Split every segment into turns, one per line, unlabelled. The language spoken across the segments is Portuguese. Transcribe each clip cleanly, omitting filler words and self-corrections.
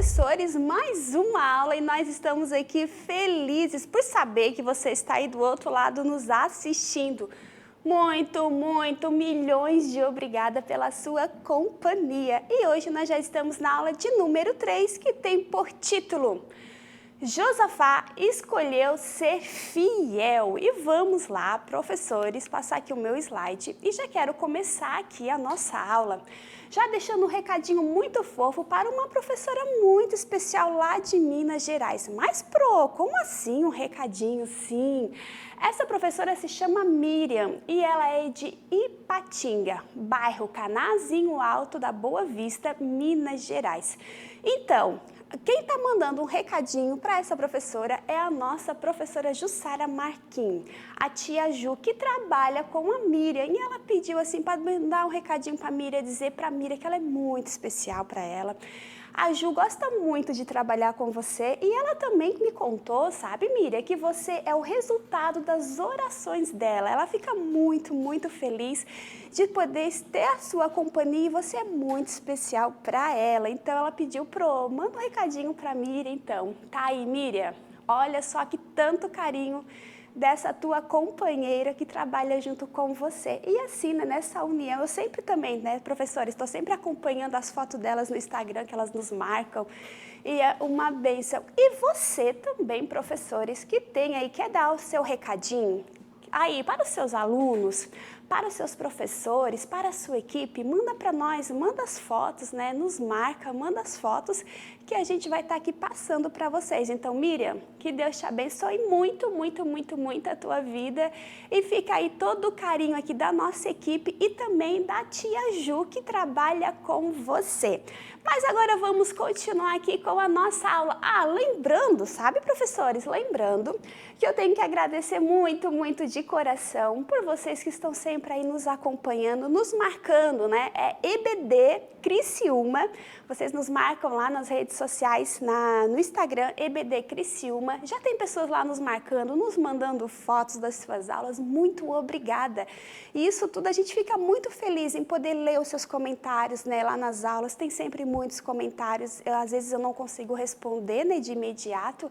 professores, mais uma aula e nós estamos aqui felizes por saber que você está aí do outro lado nos assistindo. Muito, milhões de obrigada pela sua companhia. E hoje nós já estamos na aula de número 3, que tem por título Josafá escolheu ser fiel. E vamos lá, professores, passar aqui o meu slide e já quero começar aqui a nossa aula. Já deixando um recadinho muito fofo para uma professora muito especial lá de Minas Gerais. Mas, como assim um recadinho? Sim, essa professora se chama Miriam e ela é de Ipatinga, bairro Canazinho Alto da Boa Vista, Minas Gerais. Então, quem está mandando um recadinho para essa professora é a nossa professora Jussara Marquim, a tia Ju, que trabalha com a Miriam. E ela pediu assim para mandar um recadinho para a Miriam, dizer para a Miriam que ela é muito especial para ela. A Ju gosta muito de trabalhar com você e ela também me contou, sabe, Miriam, que você é o resultado das orações dela. Ela fica muito feliz de poder ter a sua companhia e você é muito especial para ela. Então ela pediu manda um recadinho para Miriam, então. Tá aí, Miriam? Olha só que tanto carinho dessa tua companheira que trabalha junto com você. E assim, né, nessa união, eu sempre também, né, professora, estou sempre acompanhando as fotos delas no Instagram, que elas nos marcam, e é uma bênção. E você também, professores, que tem aí, quer dar o seu recadinho aí para os seus alunos, para os seus professores, para a sua equipe, manda para nós, manda as fotos, né? Nos marca, manda as fotos que a gente vai estar aqui passando para vocês. Então, Miriam, que Deus te abençoe muito a tua vida e fica aí todo o carinho aqui da nossa equipe e também da tia Ju, que trabalha com você. Mas agora vamos continuar aqui com a nossa aula. Lembrando, sabe, professores, lembrando que eu tenho que agradecer muito de coração por vocês que estão sempre aí nos acompanhando, nos marcando, né? É EBD Criciúma. Vocês nos marcam lá nas redes sociais, no Instagram, EBD Criciúma. Já tem pessoas lá nos marcando, nos mandando fotos das suas aulas. Muito obrigada. E isso tudo a gente fica muito feliz em poder ler os seus comentários, né, lá nas aulas. Tem sempre muitos comentários. Às vezes eu não consigo responder, né, de imediato,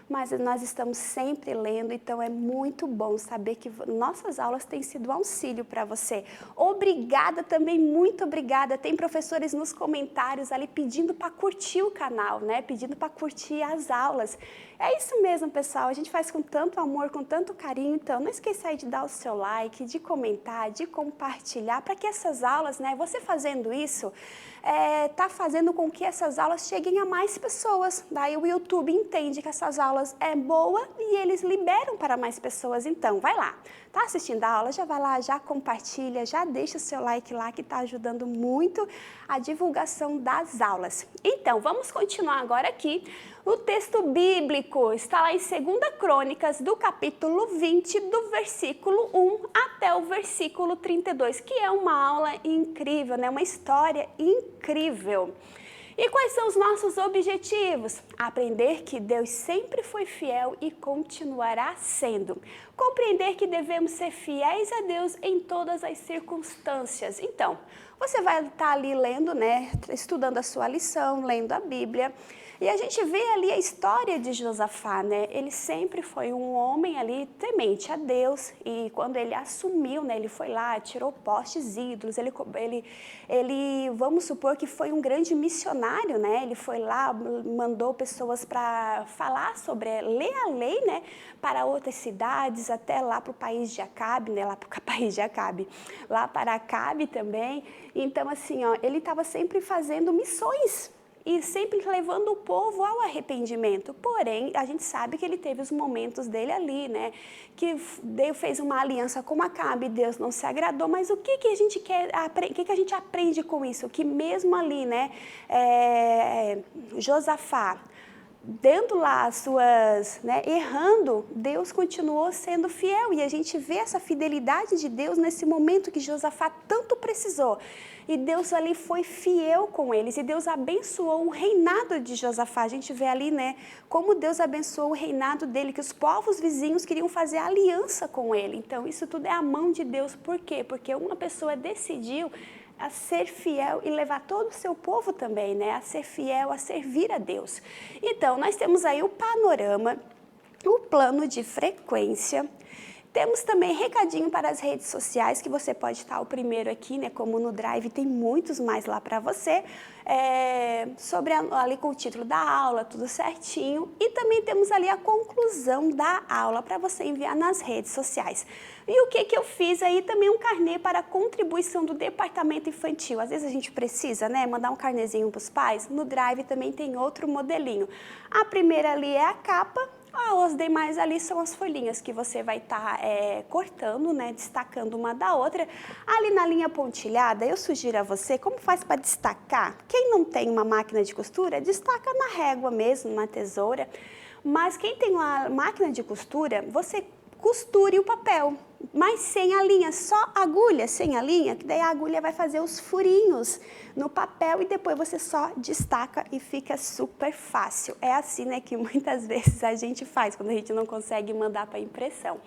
mas nós estamos sempre lendo, então é muito bom saber que nossas aulas têm sido um auxílio para você. Obrigada também, muito obrigada. Tem professores nos comentários ali pedindo para curtir o canal, né? Pedindo para curtir as aulas. É isso mesmo, pessoal. A gente faz com tanto amor, com tanto carinho. Então, não esqueça aí de dar o seu like, de comentar, de compartilhar, para que essas aulas, né? Você fazendo isso, tá fazendo com que essas aulas cheguem a mais pessoas. Daí o YouTube entende que essas aulas é boa e eles liberam para mais pessoas. Então, vai lá. Tá assistindo a aula? Já vai lá, já compartilha, já deixa o seu like lá que está ajudando muito a divulgação das aulas. Então, vamos continuar agora aqui. O texto bíblico está lá em 2 Crônicas, do capítulo 20, do versículo 1 até o versículo 32, que é uma aula incrível, né? Uma história incrível. E quais são os nossos objetivos? Aprender que Deus sempre foi fiel e continuará sendo. Compreender que devemos ser fiéis a Deus em todas as circunstâncias. Então, você vai estar ali lendo, né? Estudando a sua lição, lendo a Bíblia. E a gente vê ali a história de Josafá, né? Ele sempre foi um homem ali temente a Deus e quando ele assumiu, né? Ele foi lá, tirou postes ídolos, ele vamos supor que foi um grande missionário, né? Ele foi lá, mandou pessoas para falar sobre, ler a lei, né? Para outras cidades, até lá para o país de Acabe, né? Lá para o país de Acabe, lá para Acabe também. Então, assim, ó, ele estava sempre fazendo missões e sempre levando o povo ao arrependimento. Porém, a gente sabe que ele teve os momentos dele ali, né? Que Deus fez uma aliança com Acabe, Deus não se agradou, mas o que a gente quer, o que a gente aprende com isso? Que mesmo ali, né, Josafá, dando lá as suas, né, errando, Deus continuou sendo fiel. E a gente vê essa fidelidade de Deus nesse momento que Josafá tanto precisou. E Deus ali foi fiel com eles. E Deus abençoou o reinado de Josafá. A gente vê ali, né, como Deus abençoou o reinado dele, que os povos vizinhos queriam fazer aliança com ele. Então, isso tudo é a mão de Deus. Por quê? Porque uma pessoa decidiu a ser fiel e levar todo o seu povo também, né? A ser fiel, a servir a Deus. Então, nós temos aí o panorama, o plano de frequência. Temos também recadinho para as redes sociais, que você pode estar o primeiro aqui, né? Como no Drive, tem muitos mais lá para você, ali com o título da aula, tudo certinho. E também temos ali a conclusão da aula para você enviar nas redes sociais. E o que eu fiz aí? Também um carnê para a contribuição do departamento infantil. Às vezes a gente precisa, né? Mandar um carnezinho para os pais. No Drive também tem outro modelinho. A primeira ali é a capa. Os demais ali são as folhinhas que você vai estar cortando, né, destacando uma da outra. Ali na linha pontilhada, eu sugiro a você, como faz para destacar? Quem não tem uma máquina de costura, destaca na régua mesmo, na tesoura. Mas quem tem uma máquina de costura, você costure o papel, mas sem a linha, só agulha, sem a linha, que daí a agulha vai fazer os furinhos no papel e depois você só destaca e fica super fácil. É assim, né, que muitas vezes a gente faz, quando a gente não consegue mandar para impressão.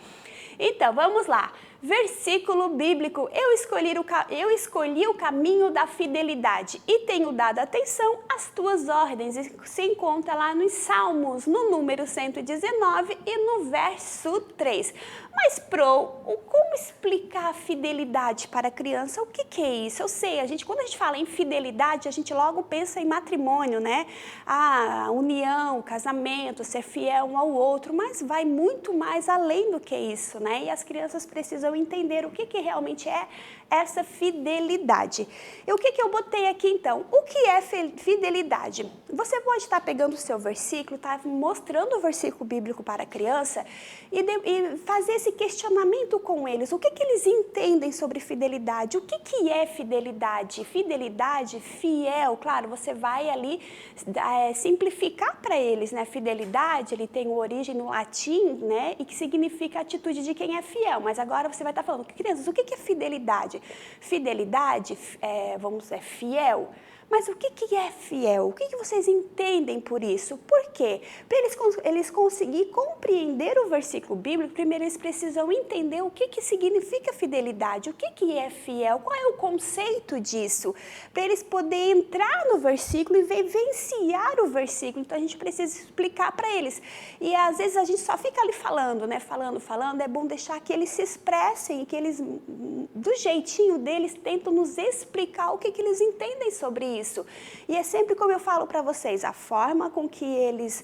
Então, vamos lá. Versículo bíblico, eu escolhi o caminho da fidelidade e tenho dado atenção às tuas ordens. Isso se encontra lá nos Salmos, no número 119 e no verso 3. Mas, como explicar a fidelidade para a criança? O que é isso? Eu sei, quando a gente fala em fidelidade, a gente logo pensa em matrimônio, né? A união, casamento, ser fiel um ao outro, mas vai muito mais além do que isso, né? E as crianças precisam entender o que realmente é essa fidelidade. E o que eu botei aqui então? O que é fidelidade? Você pode estar pegando o seu versículo, tá mostrando o versículo bíblico para a criança e fazer esse questionamento com eles. O que eles entendem sobre fidelidade? O que é fidelidade? Fidelidade, fiel, claro, você vai ali simplificar para eles, né? Fidelidade, ele tem origem no latim, né? E que significa atitude de quem é fiel. Mas agora você vai estar falando, crianças, o que é fidelidade? Fidelidade, fiel. Mas o que é fiel? O que vocês entendem por isso? Por quê? Para eles conseguirem compreender o versículo bíblico, primeiro eles precisam entender o que significa fidelidade, o que é fiel, qual é o conceito disso, para eles poderem entrar no versículo e vivenciar o versículo. Então a gente precisa explicar para eles. E às vezes a gente só fica ali falando, né? Falando, é bom deixar que eles se expressem, que eles, do jeitinho deles, tentam nos explicar o que eles entendem sobre isso. E é sempre como eu falo para vocês, a forma com que eles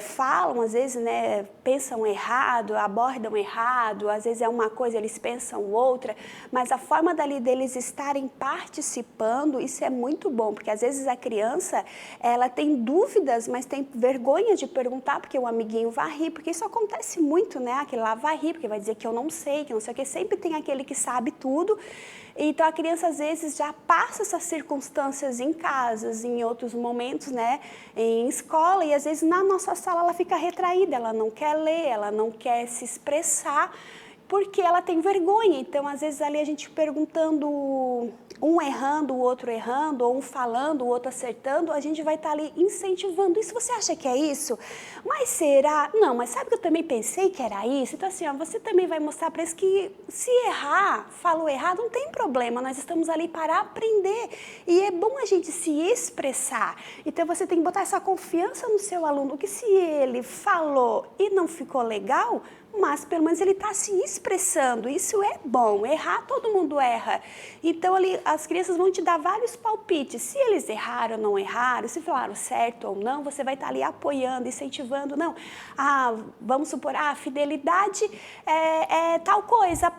falam, às vezes, né, pensam errado, abordam errado, às vezes é uma coisa, eles pensam outra, mas a forma deles estarem participando, isso é muito bom, porque às vezes a criança, ela tem dúvidas, mas tem vergonha de perguntar, porque o amiguinho vai rir, porque isso acontece muito, né, aquele lá vai rir, porque vai dizer que eu não sei, que não sei o que, sempre tem aquele que sabe tudo. Então a criança às vezes já passa essas circunstâncias em casas, em outros momentos, né, em escola, e às vezes na nossa sala ela fica retraída, ela não quer ler, ela não quer se expressar, porque ela tem vergonha. Então às vezes ali a gente perguntando, um errando, o outro errando, ou um falando, o outro acertando, a gente vai estar ali incentivando. Isso você acha que é isso? Mas será? Não, mas sabe que eu também pensei que era isso? Então assim, você também vai mostrar para eles que se errar, falou errado, não tem problema, nós estamos ali para aprender. E é bom a gente se expressar. Então você tem que botar essa confiança no seu aluno, que se ele falou e não ficou legal, mas pelo menos ele está se expressando, isso é bom. Errar, todo mundo erra. Então ali as crianças vão te dar vários palpites, se eles erraram ou não erraram, se falaram certo ou não, você vai estar ali apoiando, incentivando. Não, vamos supor, fidelidade é tal coisa,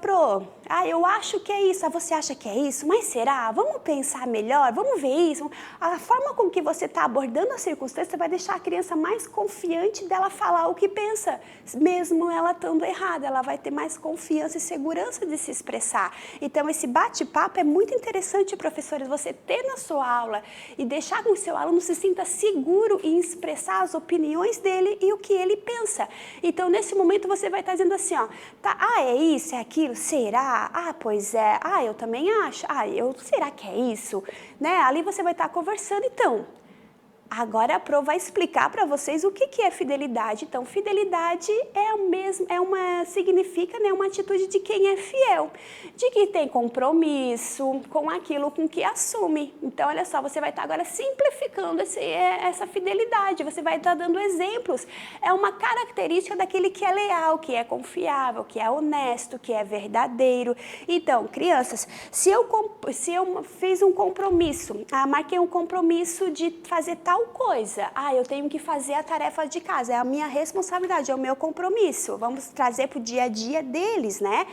eu acho que é isso, você acha que é isso, mas será? Vamos pensar melhor, vamos ver isso. A forma com que você está abordando a circunstância vai deixar a criança mais confiante dela falar o que pensa, mesmo ela estando errada, ela vai ter mais confiança e segurança de se expressar. Então esse bate-papo é muito interessante, professores, você ter na sua aula e deixar com que o seu aluno se sinta seguro em expressar as opiniões dele e o que ele pensa. Então nesse momento você vai estar dizendo assim, é isso, é aquilo, será? Pois é, eu também acho, será que é isso? Né? Ali você vai estar conversando, então, Agora a Pro vai explicar para vocês o que é fidelidade. Então, fidelidade significa, né, uma atitude de quem é fiel, de quem tem compromisso com aquilo com que assume. Então, olha só, você vai estar agora simplificando essa fidelidade, você vai estar dando exemplos. É uma característica daquele que é leal, que é confiável, que é honesto, que é verdadeiro. Então, crianças, se eu fiz um compromisso, marquei um compromisso de fazer tal coisa, eu tenho que fazer a tarefa de casa, é a minha responsabilidade, é o meu compromisso, vamos trazer para o dia a dia deles, né?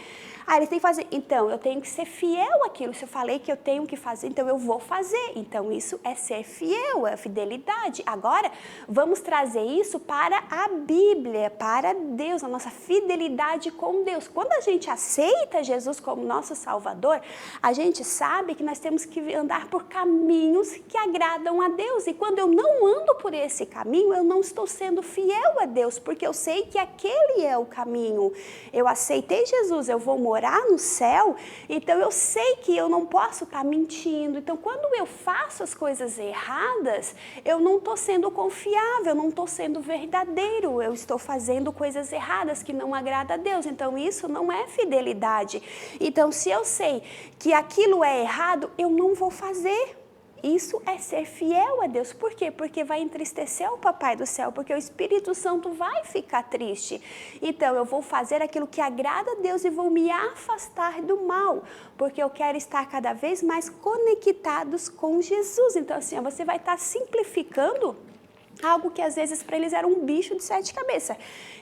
Eles têm que fazer, então eu tenho que ser fiel àquilo, se eu falei que eu tenho que fazer, então eu vou fazer, então isso é ser fiel, é fidelidade. Agora, vamos trazer isso para a Bíblia, para Deus, a nossa fidelidade com Deus. Quando a gente aceita Jesus como nosso Salvador, a gente sabe que nós temos que andar por caminhos que agradam a Deus, e quando eu não ando por esse caminho, eu não estou sendo fiel a Deus, porque eu sei que aquele é o caminho. Eu aceitei Jesus, eu vou morar no céu, então eu sei que eu não posso estar mentindo. Então, quando eu faço as coisas erradas, eu não estou sendo confiável, eu não estou sendo verdadeiro, eu estou fazendo coisas erradas que não agradam a Deus. Então, isso não é fidelidade. Então, se eu sei que aquilo é errado, eu não vou fazer. Isso é ser fiel a Deus. Por quê? Porque vai entristecer o Papai do Céu, porque o Espírito Santo vai ficar triste. Então, eu vou fazer aquilo que agrada a Deus e vou me afastar do mal, porque eu quero estar cada vez mais conectados com Jesus. Então, assim, você vai estar simplificando algo que às vezes para eles era um bicho de 7 cabeças.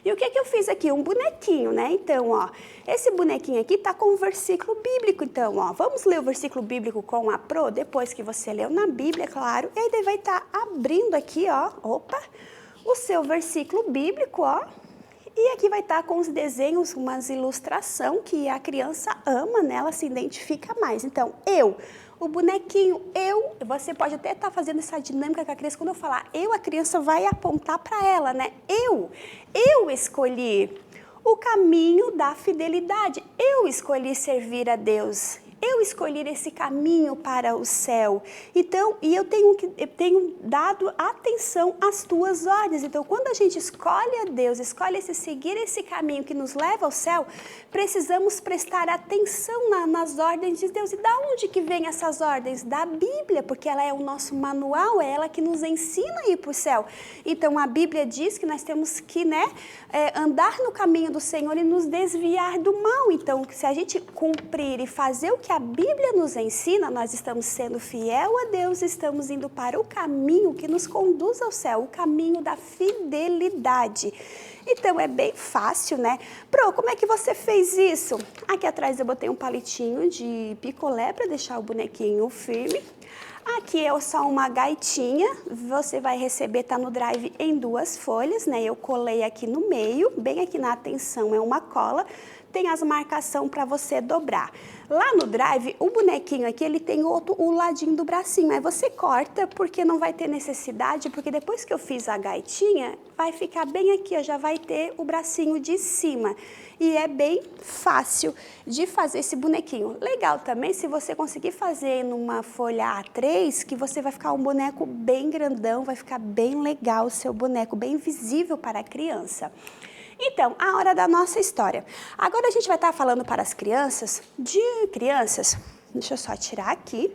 E o que eu fiz aqui? Um bonequinho, né? Então, esse bonequinho aqui tá com um versículo bíblico. Então, vamos ler o versículo bíblico com a Pro, depois que você leu na Bíblia, claro. E aí ele vai estar abrindo aqui, o seu versículo bíblico, E aqui vai estar com os desenhos, umas ilustração que a criança ama, né? Ela se identifica mais. Então, o bonequinho, você pode até estar fazendo essa dinâmica com a criança. Quando eu falar a criança vai apontar para ela, né? Eu escolhi o caminho da fidelidade. Eu escolhi servir a Deus. Eu escolhi esse caminho para o céu. Então, e eu tenho dado atenção às tuas ordens. Então, quando a gente escolhe a Deus, escolhe seguir esse caminho que nos leva ao céu, precisamos prestar atenção nas ordens de Deus. E da onde que vem essas ordens? Da Bíblia, porque ela é o nosso manual, é ela que nos ensina a ir para o céu. Então, a Bíblia diz que nós temos que, andar no caminho do Senhor e nos desviar do mal. Então, se a gente cumprir e fazer o que a Bíblia nos ensina, nós estamos sendo fiel a Deus, estamos indo para o caminho que nos conduz ao céu, o caminho da fidelidade. Então, é bem fácil, né? Pro, como é que você fez isso? Aqui atrás eu botei um palitinho de picolé para deixar o bonequinho firme. Aqui é só uma gaitinha, você vai receber, tá no Drive em 2 folhas, né? Eu colei aqui no meio, bem aqui na atenção é uma cola, tem as marcações para você dobrar. Lá no Drive, o bonequinho aqui, ele tem o ladinho do bracinho, aí você corta porque não vai ter necessidade, porque depois que eu fiz a gaitinha, vai ficar bem aqui, já vai ter o bracinho de cima. E é bem fácil de fazer esse bonequinho. Legal também se você conseguir fazer numa folha A3, que você vai ficar um boneco bem grandão, vai ficar bem legal o seu boneco, bem visível para a criança. Então, a hora da nossa história. Agora a gente vai estar falando para as crianças, deixa eu só tirar aqui.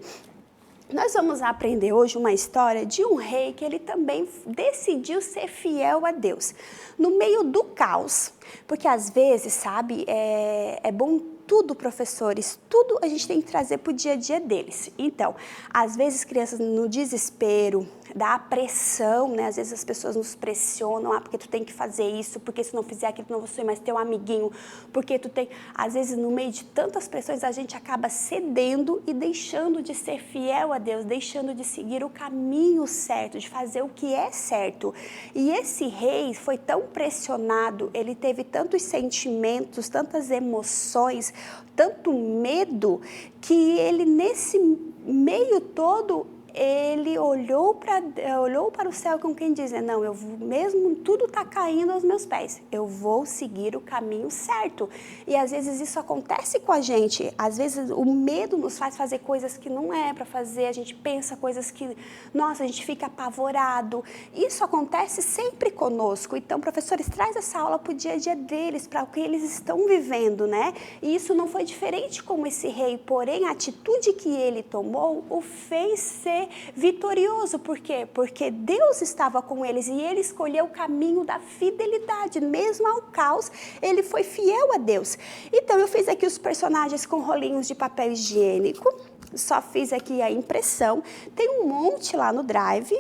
Nós vamos aprender hoje uma história de um rei que ele também decidiu ser fiel a Deus. No meio do caos, porque às vezes, sabe, é bom tudo, professores, tudo a gente tem que trazer para o dia a dia deles. Então, às vezes crianças no desespero, da pressão, né? Às vezes as pessoas nos pressionam, porque tu tem que fazer isso, porque se não fizer aquilo, tu não vou ser mais teu amiguinho, porque tu tem... Às vezes, no meio de tantas pressões, a gente acaba cedendo e deixando de ser fiel a Deus, deixando de seguir o caminho certo, de fazer o que é certo. E esse rei foi tão pressionado, ele teve tantos sentimentos, tantas emoções, tanto medo, que ele nesse meio todo, ele olhou para o céu com quem diz, não, mesmo tudo está caindo aos meus pés, eu vou seguir o caminho certo. E às vezes isso acontece com a gente, às vezes o medo nos faz fazer coisas que não é para fazer, a gente pensa coisas que, nossa, a gente fica apavorado. Isso acontece sempre conosco. Então, professores, traz essa aula para o dia a dia deles, para o que eles estão vivendo, né? E isso não foi diferente com esse rei, porém a atitude que ele tomou o fez ser vitorioso. Por quê? Porque Deus estava com eles e ele escolheu o caminho da fidelidade. Mesmo ao caos, ele foi fiel a Deus. Então, eu fiz aqui os personagens com rolinhos de papel higiênico. Só fiz aqui a impressão, tem um monte lá no Drive,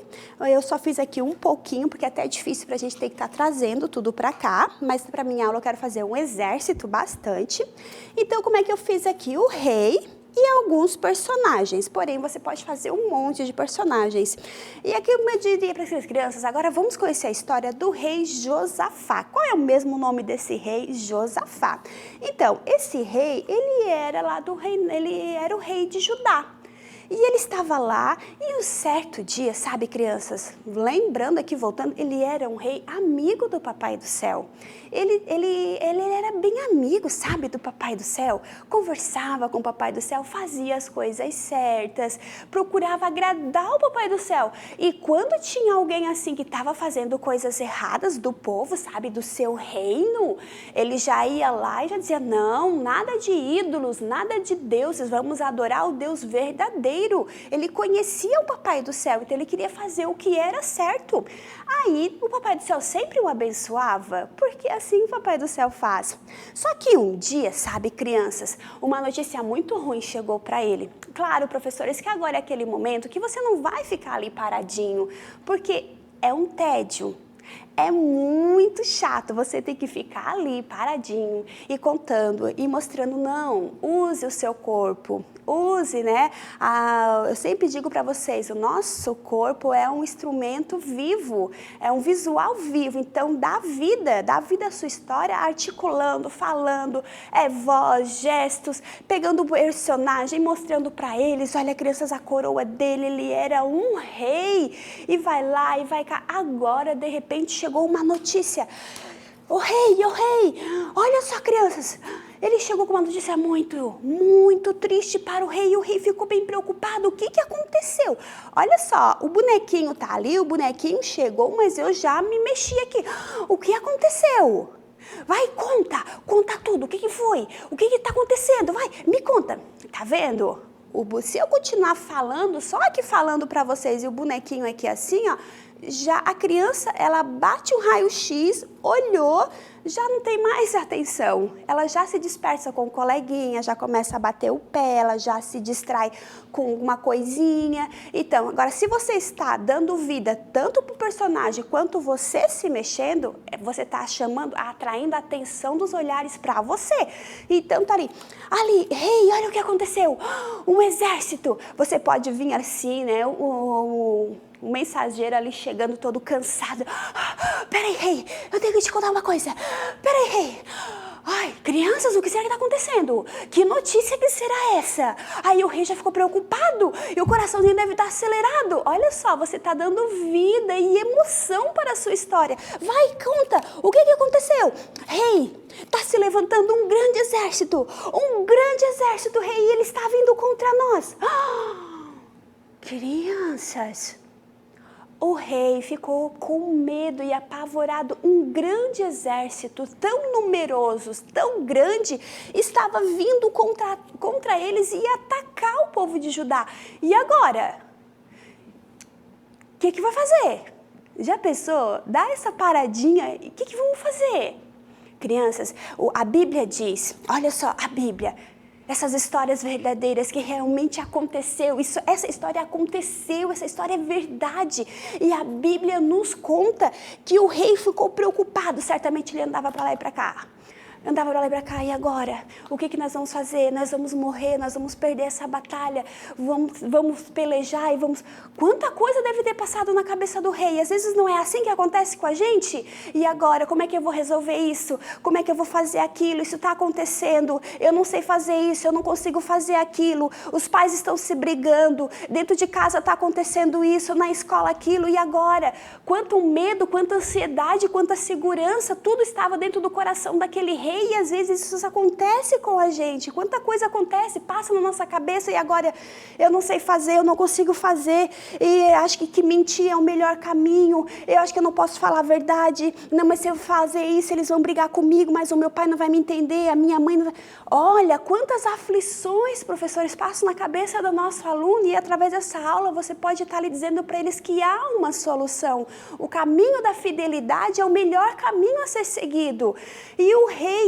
eu só fiz aqui um pouquinho, porque até é difícil pra gente ter que estar trazendo tudo pra cá, mas pra minha aula eu quero fazer um exército bastante. Então, como é que eu fiz aqui? O rei e alguns personagens, porém você pode fazer um monte de personagens. E aqui eu diria para as crianças, agora vamos conhecer a história do rei Josafá. Qual é o mesmo nome desse rei? Josafá. Então, esse rei, ele era o rei de Judá. E ele estava lá, e um certo dia, sabe, crianças, lembrando aqui, voltando, ele era um rei amigo do Papai do Céu. Ele era bem amigo, sabe, do Papai do Céu. Conversava com o Papai do Céu, fazia as coisas certas, procurava agradar o Papai do Céu. E quando tinha alguém assim que estava fazendo coisas erradas do povo, sabe, do seu reino, ele já ia lá e já dizia, não, nada de ídolos, nada de deuses, vamos adorar o Deus verdadeiro. Ele conhecia o Papai do Céu, então ele queria fazer o que era certo. Aí o Papai do Céu sempre o abençoava, porque assim o Papai do Céu faz. Só que um dia, sabe, crianças, uma notícia muito ruim chegou para ele. Claro, professores, que agora é aquele momento que você não vai ficar ali paradinho, porque é um tédio. É muito chato, você tem que ficar ali paradinho e contando e mostrando, não, use o seu corpo, use, né? Eu sempre digo para vocês, o nosso corpo é um instrumento vivo, é um visual vivo, então dá vida à sua história, articulando, falando, voz, gestos, pegando o personagem, mostrando para eles, olha, crianças, a coroa dele, ele era um rei, e vai lá e vai cá. Agora, de repente, chegou uma notícia. O rei, olha só, crianças, ele chegou com uma notícia muito triste para o rei, e o rei ficou bem preocupado. O que aconteceu? Olha só, o bonequinho tá ali, o bonequinho chegou, mas eu já me mexi aqui. O que aconteceu? Vai, conta tudo, o que foi? O que tá acontecendo? Vai, me conta. Tá vendo? Se eu continuar falando, só aqui falando para vocês, e o bonequinho aqui assim, ó, já a criança, ela bate um raio-x, olhou, já não tem mais atenção. Ela já se dispersa com o coleguinha, já começa a bater o pé, ela já se distrai com uma coisinha. Então, agora, se você está dando vida tanto para o personagem quanto você se mexendo, você está atraindo a atenção dos olhares para você. Então, tá ali, rei, olha o que aconteceu, um exército. Você pode vir assim, né, o mensageiro ali chegando todo cansado. Peraí, rei, eu tenho que te contar uma coisa. Peraí, rei. Ai, crianças, o que será que está acontecendo? Que notícia que será essa? Aí o rei já ficou preocupado e o coraçãozinho deve estar acelerado. Olha só, você está dando vida e emoção para a sua história. Vai, conta, o que aconteceu? Rei, está se levantando um grande exército, rei, e ele está vindo contra nós. Crianças, o rei ficou com medo e apavorado. Um grande exército, tão numeroso, tão grande, estava vindo contra eles e ia atacar o povo de Judá. E agora? O que vai fazer? Já pensou? Dá essa paradinha, o que vamos fazer? Crianças, a Bíblia diz, olha só, a Bíblia, essas histórias verdadeiras que realmente aconteceu, essa história aconteceu, essa história é verdade. E a Bíblia nos conta que o rei ficou preocupado, certamente ele andava para lá e para cá. Andava pra lá e pra cá, e agora? O que nós vamos fazer? Nós vamos morrer, nós vamos perder essa batalha, vamos pelejar e vamos... Quanta coisa deve ter passado na cabeça do rei. Às vezes não é assim que acontece com a gente? E agora, como é que eu vou resolver isso? Como é que eu vou fazer aquilo? Isso está acontecendo, eu não sei fazer isso, eu não consigo fazer aquilo. Os pais estão se brigando, dentro de casa está acontecendo isso, na escola aquilo, e agora? Quanto medo, quanta ansiedade, quanta segurança, tudo estava dentro do coração daquele rei. E às vezes isso acontece com a gente, quanta coisa acontece, passa na nossa cabeça e agora eu não sei fazer, eu não consigo fazer, e acho que mentir é o melhor caminho, eu acho que eu não posso falar a verdade, não, mas se eu fazer isso eles vão brigar comigo, mas o meu pai não vai me entender, a minha mãe não vai... Olha, quantas aflições, professores, passam na cabeça do nosso aluno, e através dessa aula você pode estar ali dizendo para eles que há uma solução, o caminho da fidelidade é o melhor caminho a ser seguido. E o rei,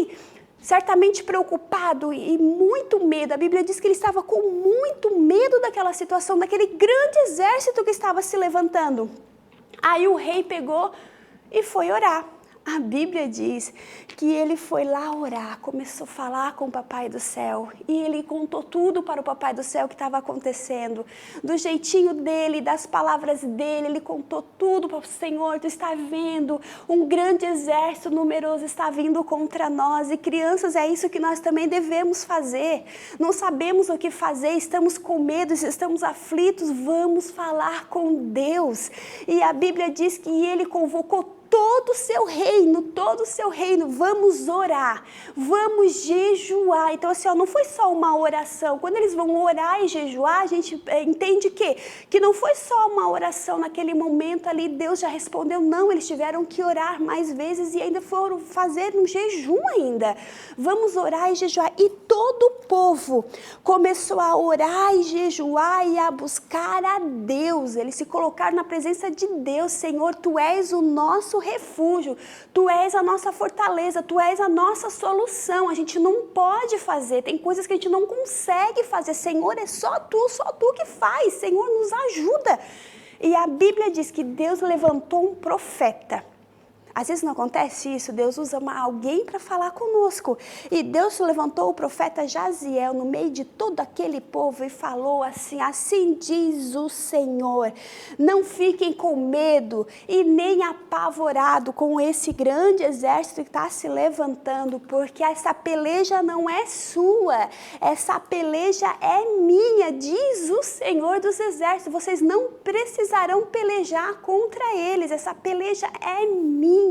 certamente preocupado e muito medo, a Bíblia diz que ele estava com muito medo daquela situação, daquele grande exército que estava se levantando. Aí o rei pegou e foi orar. A Bíblia diz que ele foi lá orar, começou a falar com o Papai do Céu, e ele contou tudo para o Papai do Céu que estava acontecendo, do jeitinho dele, das palavras dele, ele contou tudo para o Senhor. Tu está vendo, um grande exército numeroso está vindo contra nós, e crianças, é isso que nós também devemos fazer. Não sabemos o que fazer, estamos com medo, estamos aflitos, vamos falar com Deus. E a Bíblia diz que ele convocou todo o seu reino, vamos orar, vamos jejuar. Então assim, não foi só uma oração, quando eles vão orar e jejuar, a gente entende que não foi só uma oração naquele momento ali, Deus já respondeu, não, eles tiveram que orar mais vezes e ainda foram fazer um jejum ainda, vamos orar e jejuar, e todo o povo começou a orar e jejuar e a buscar a Deus, eles se colocaram na presença de Deus. Senhor, Tu és o nosso refúgio, Tu és a nossa fortaleza, Tu és a nossa solução. A gente não pode fazer, tem coisas que a gente não consegue fazer. Senhor, é só Tu que faz. Senhor, nos ajuda. E a Bíblia diz que Deus levantou um profeta. Às vezes não acontece isso, Deus usa alguém para falar conosco. E Deus levantou o profeta Jaziel no meio de todo aquele povo e falou assim, assim diz o Senhor, não fiquem com medo e nem apavorado com esse grande exército que está se levantando, porque essa peleja não é sua, essa peleja é minha, diz o Senhor dos exércitos, vocês não precisarão pelejar contra eles, essa peleja é minha.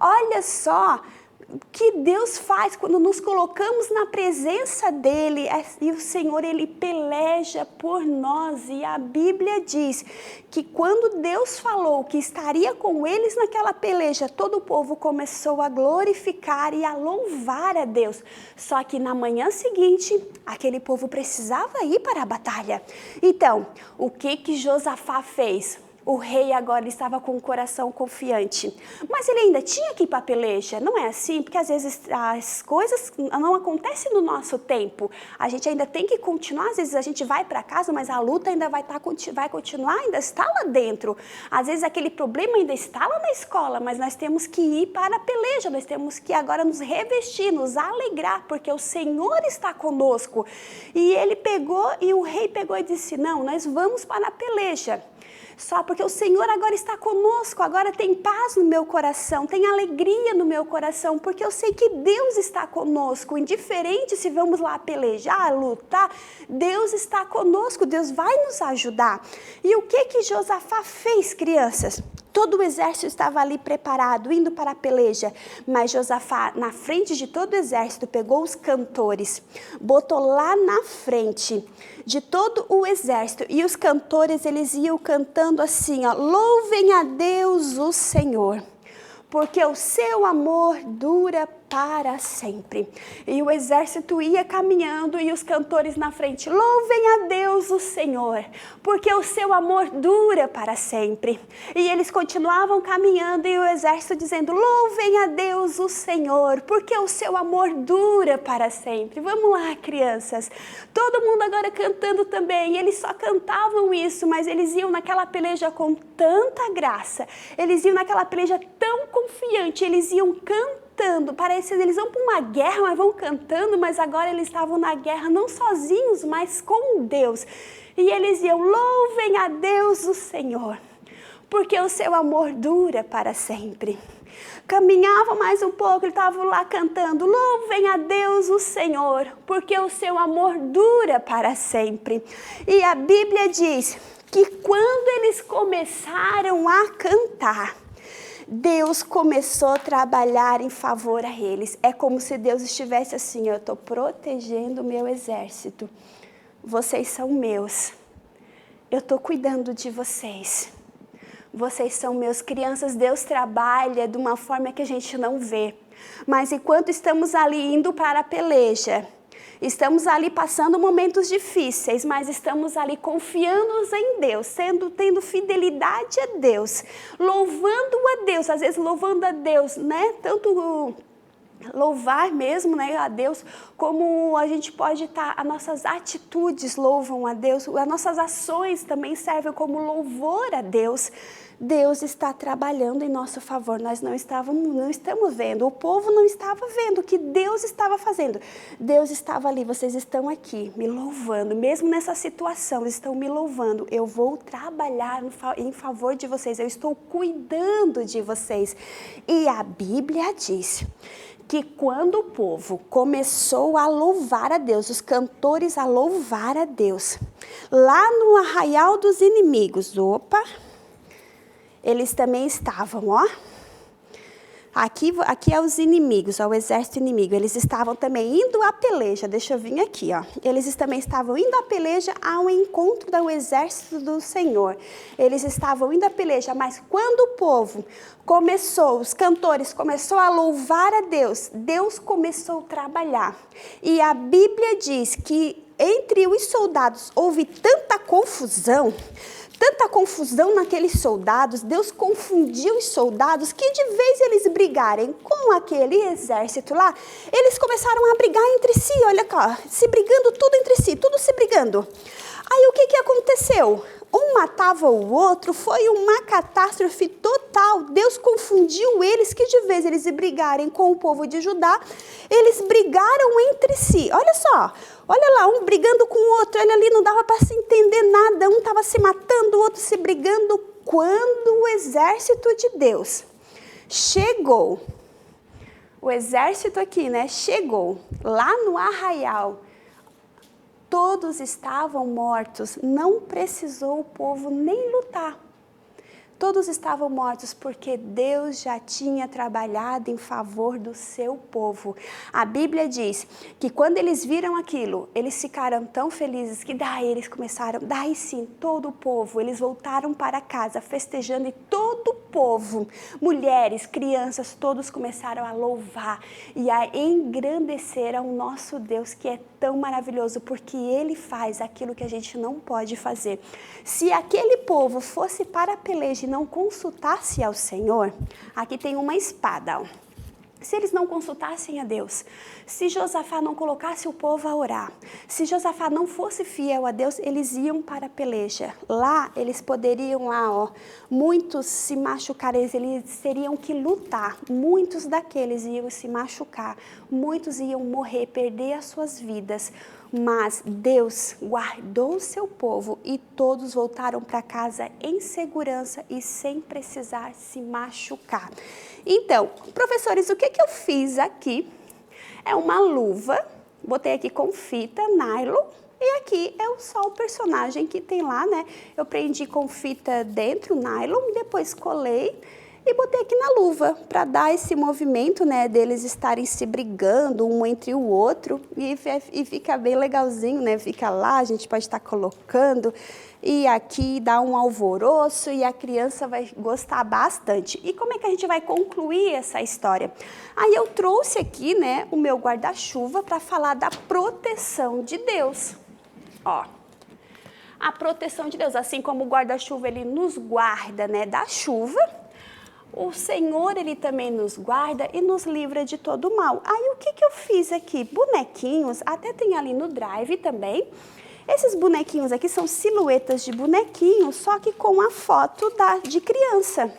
Olha só o que Deus faz quando nos colocamos na presença dEle, e o Senhor, Ele peleja por nós, e a Bíblia diz que quando Deus falou que estaria com eles naquela peleja, todo o povo começou a glorificar e a louvar a Deus, só que na manhã seguinte, aquele povo precisava ir para a batalha. Então, o que Josafá fez? O rei agora estava com o coração confiante, mas ele ainda tinha que ir para a peleja, não é assim? Porque às vezes as coisas não acontecem no nosso tempo, a gente ainda tem que continuar, às vezes a gente vai para casa, mas a luta ainda vai continuar, ainda está lá dentro, às vezes aquele problema ainda está lá na escola, mas nós temos que ir para a peleja, nós temos que agora nos revestir, nos alegrar, porque o Senhor está conosco. E o rei pegou e disse, não, nós vamos para a peleja. Só porque o Senhor agora está conosco, agora tem paz no meu coração, tem alegria no meu coração, porque eu sei que Deus está conosco, indiferente se vamos lá pelejar, lutar, Deus está conosco, Deus vai nos ajudar. E o que Josafá fez, crianças? Todo o exército estava ali preparado, indo para a peleja, mas Josafá, na frente de todo o exército, pegou os cantores, botou lá na frente de todo o exército, e os cantores, eles iam cantando assim, ó, louvem a Deus o Senhor, porque o seu amor dura para sempre. E o exército ia caminhando e os cantores na frente, louvem a Deus o Senhor, porque o seu amor dura para sempre. E eles continuavam caminhando e o exército dizendo, louvem a Deus o Senhor, porque o seu amor dura para sempre. Vamos lá, crianças, todo mundo agora cantando também. Eles só cantavam isso, mas eles iam naquela peleja com tanta graça, eles iam naquela peleja tão confiante, eles iam cantando cantando. Parece que eles vão para uma guerra, mas vão cantando, mas agora eles estavam na guerra não sozinhos, mas com Deus. E eles iam, louvem a Deus o Senhor, porque o seu amor dura para sempre. Caminhava mais um pouco, ele estava lá cantando, louvem a Deus o Senhor, porque o seu amor dura para sempre. E a Bíblia diz que quando eles começaram a cantar, Deus começou a trabalhar em favor a eles. É como se Deus estivesse assim, eu estou protegendo o meu exército. Vocês são meus. Eu estou cuidando de vocês. Vocês são meus. Crianças, Deus trabalha de uma forma que a gente não vê. Mas enquanto estamos ali indo para a peleja, estamos ali passando momentos difíceis, mas estamos ali confiando em Deus, tendo fidelidade a Deus, louvando a Deus, às vezes louvando a Deus, né? Tanto louvar mesmo, né, a Deus, como a gente pode estar, as nossas atitudes louvam a Deus, as nossas ações também servem como louvor a Deus. Deus está trabalhando em nosso favor, nós não estamos vendo, o povo não estava vendo o que Deus estava fazendo. Deus estava ali, vocês estão aqui me louvando, mesmo nessa situação, estão me louvando. Eu vou trabalhar em favor de vocês, eu estou cuidando de vocês. E a Bíblia diz que quando o povo começou a louvar a Deus, os cantores a louvar a Deus, lá no arraial dos inimigos, eles também estavam, ó. Aqui é os inimigos, ó, o exército inimigo. Eles estavam também indo à peleja. Deixa eu vir aqui, ó. Eles também estavam indo à peleja ao encontro do exército do Senhor. Eles estavam indo à peleja, mas quando o povo começou, os cantores começou a louvar a Deus, Deus começou a trabalhar. E a Bíblia diz que entre os soldados houve tanta confusão naqueles soldados, Deus confundiu os soldados, que de vez eles brigarem com aquele exército lá, eles começaram a brigar entre si, olha cá, se brigando tudo entre si, tudo se brigando. Aí o que aconteceu? Um matava o outro, foi uma catástrofe total. Deus confundiu eles, que de vez eles brigarem com o povo de Judá, eles brigaram entre si. Olha só, olha lá, um brigando com o outro, olha ali, não dava para se entender nada. Um estava se matando, o outro se brigando. Quando o exército de Deus chegou, o exército aqui, né, chegou lá no arraial, todos estavam mortos, não precisou o povo nem lutar. Todos estavam mortos porque Deus já tinha trabalhado em favor do seu povo. A Bíblia diz que quando eles viram aquilo, eles ficaram tão felizes que daí sim, todo o povo, eles voltaram para casa festejando e todo o povo, mulheres, crianças, todos começaram a louvar e a engrandecer ao nosso Deus, que é tão maravilhoso, porque Ele faz aquilo que a gente não pode fazer. Se aquele povo fosse para a peleja e não consultasse ao Senhor, aqui tem uma espada, ó. Se eles não consultassem a Deus, se Josafá não colocasse o povo a orar, se Josafá não fosse fiel a Deus, eles iam para a peleja. Lá, eles poderiam muitos se machucar, eles teriam que lutar. Muitos daqueles iam se machucar, muitos iam morrer, perder as suas vidas. Mas Deus guardou o seu povo e todos voltaram para casa em segurança e sem precisar se machucar. Então, professores, o que eu fiz aqui é uma luva, botei aqui com fita nylon e aqui é só o personagem que tem lá, né? Eu prendi com fita dentro, nylon, e depois colei e botei aqui na luva para dar esse movimento, né, deles estarem se brigando um entre o outro e fica bem legalzinho, né, fica lá, a gente pode estar colocando e aqui dá um alvoroço e a criança vai gostar bastante. E como é que a gente vai concluir essa história? Aí eu trouxe aqui, né, o meu guarda-chuva para falar da proteção de Deus, ó. A proteção de Deus, assim como o guarda-chuva ele nos guarda, né, da chuva, o Senhor, Ele também nos guarda e nos livra de todo o mal. Aí, o que eu fiz aqui? Bonequinhos, até tem ali no Drive também. Esses bonequinhos aqui são silhuetas de bonequinhos, só que com a foto de criança.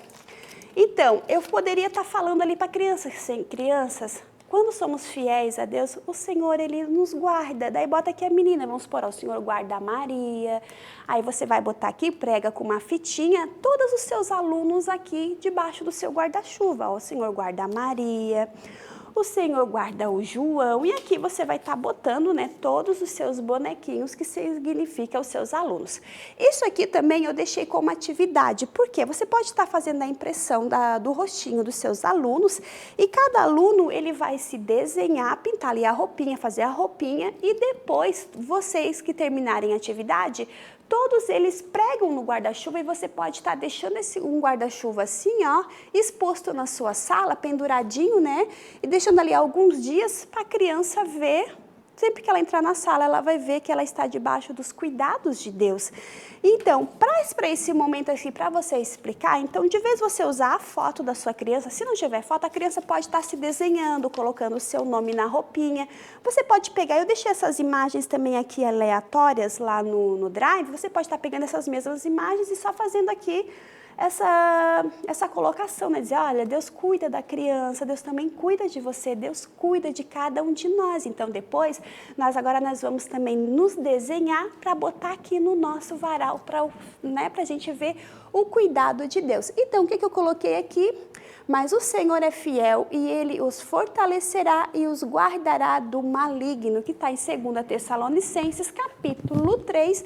Então, eu poderia estar falando ali para crianças, sim, crianças, quando somos fiéis a Deus, o Senhor, Ele nos guarda. Daí bota aqui a menina, vamos supor, ó, o Senhor guarda a Maria. Aí você vai botar aqui, prega com uma fitinha, todos os seus alunos aqui debaixo do seu guarda-chuva. Ó, o Senhor guarda a Maria, o Senhor guarda o João. E aqui você vai estar botando, né, todos os seus bonequinhos, que significa os seus alunos. Isso aqui também eu deixei como atividade, porque você pode estar fazendo a impressão do rostinho dos seus alunos, e cada aluno ele vai se desenhar, pintar ali a roupinha, fazer a roupinha, e depois vocês que terminarem a atividade, todos eles pregam no guarda-chuva, e você pode estar deixando um guarda-chuva assim, ó, exposto na sua sala, penduradinho, né? E deixando ali alguns dias para a criança ver. Sempre que ela entrar na sala, ela vai ver que ela está debaixo dos cuidados de Deus. Então, para esse momento aqui, para você explicar, então, de vez você usar a foto da sua criança, se não tiver foto, a criança pode estar se desenhando, colocando o seu nome na roupinha. Você pode pegar, eu deixei essas imagens também aqui aleatórias lá no Drive, você pode estar pegando essas mesmas imagens e só fazendo aqui essa colocação, né? Dizer, olha, Deus cuida da criança, Deus também cuida de você, Deus cuida de cada um de nós. Então, depois, agora nós vamos também nos desenhar para botar aqui no nosso varal, para, né, a gente ver o cuidado de Deus. Então, o que eu coloquei aqui? Mas o Senhor é fiel e Ele os fortalecerá e os guardará do maligno, que está em 2 Tessalonicenses, capítulo 3,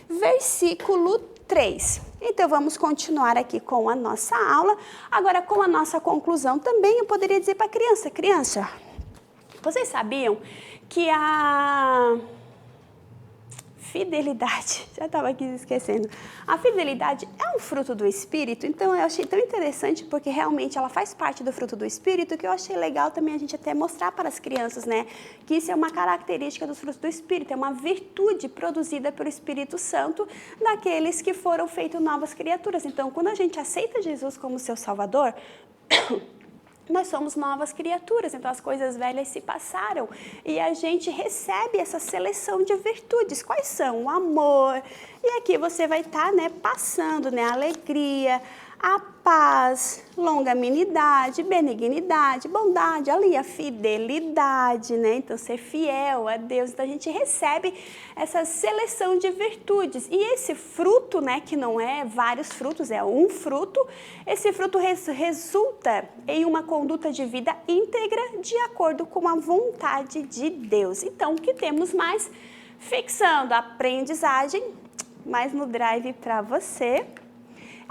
versículo 3. Então, vamos continuar aqui com a nossa aula. Agora, com a nossa conclusão, também eu poderia dizer para a criança, vocês sabiam que a fidelidade, já estava aqui esquecendo, a fidelidade é um fruto do Espírito? Então, eu achei tão interessante, porque realmente ela faz parte do fruto do Espírito, que eu achei legal também a gente até mostrar para as crianças, né, que isso é uma característica dos frutos do Espírito, é uma virtude produzida pelo Espírito Santo daqueles que foram feitos novas criaturas. Então, quando a gente aceita Jesus como seu Salvador, nós somos novas criaturas, então as coisas velhas se passaram e a gente recebe essa seleção de virtudes. Quais são? O amor. E aqui você vai estar, né, passando, né, a alegria, a paz, longanimidade, benignidade, bondade, ali a fidelidade, né? Então, ser fiel a Deus. Então, a gente recebe essa seleção de virtudes. E esse fruto, né, que não é vários frutos, é um fruto, esse fruto resulta em uma conduta de vida íntegra de acordo com a vontade de Deus. Então, o que temos mais? Fixando a aprendizagem, mais no Drive para você.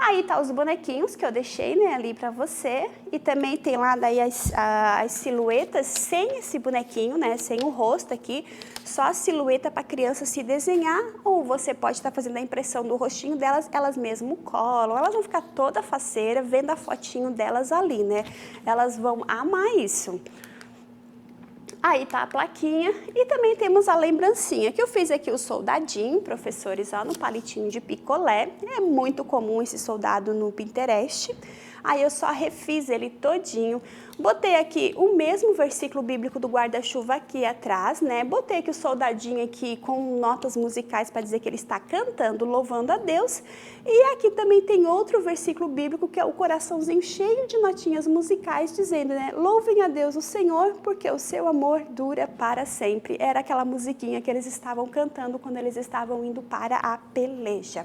Aí tá os bonequinhos que eu deixei, né, ali para você, e também tem lá daí as silhuetas sem esse bonequinho, né, sem o rosto aqui, só a silhueta para a criança se desenhar, ou você pode estar fazendo a impressão do rostinho delas, elas mesmo colam, elas vão ficar toda faceira vendo a fotinho delas ali, né, elas vão amar isso. Aí tá a plaquinha e também temos a lembrancinha, que eu fiz aqui o soldadinho, professores, ó, no palitinho de picolé. É muito comum esse soldado no Pinterest. Aí eu só refiz ele todinho. Botei aqui o mesmo versículo bíblico do guarda-chuva aqui atrás, né? Botei aqui o soldadinho aqui com notas musicais para dizer que ele está cantando, louvando a Deus. E aqui também tem outro versículo bíblico que é o coraçãozinho cheio de notinhas musicais dizendo, né? Louvem a Deus o Senhor, porque o seu amor dura para sempre. Era aquela musiquinha que eles estavam cantando quando eles estavam indo para a peleja.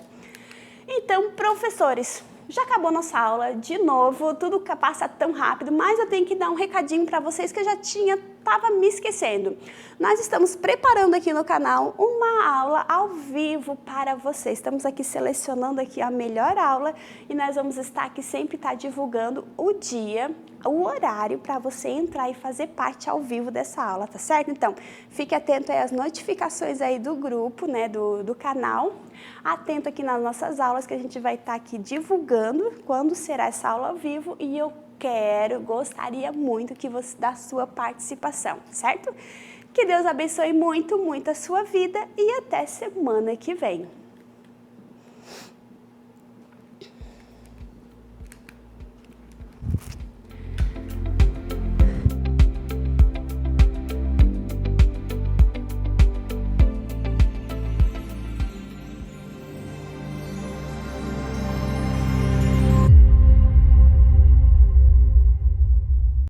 Então, professores, já acabou nossa aula de novo, tudo passa tão rápido, mas eu tenho que dar um recadinho para vocês que eu já estava me esquecendo. Nós estamos preparando aqui no canal uma aula ao vivo para vocês. Estamos aqui selecionando aqui a melhor aula e nós vamos estar aqui sempre divulgando o dia, o horário para você entrar e fazer parte ao vivo dessa aula, tá certo? Então, fique atento aí às notificações aí do grupo, né, do canal. Atento aqui nas nossas aulas que a gente vai estar aqui divulgando quando será essa aula ao vivo e eu gostaria muito da sua participação, certo? Que Deus abençoe muito, muito a sua vida e até semana que vem.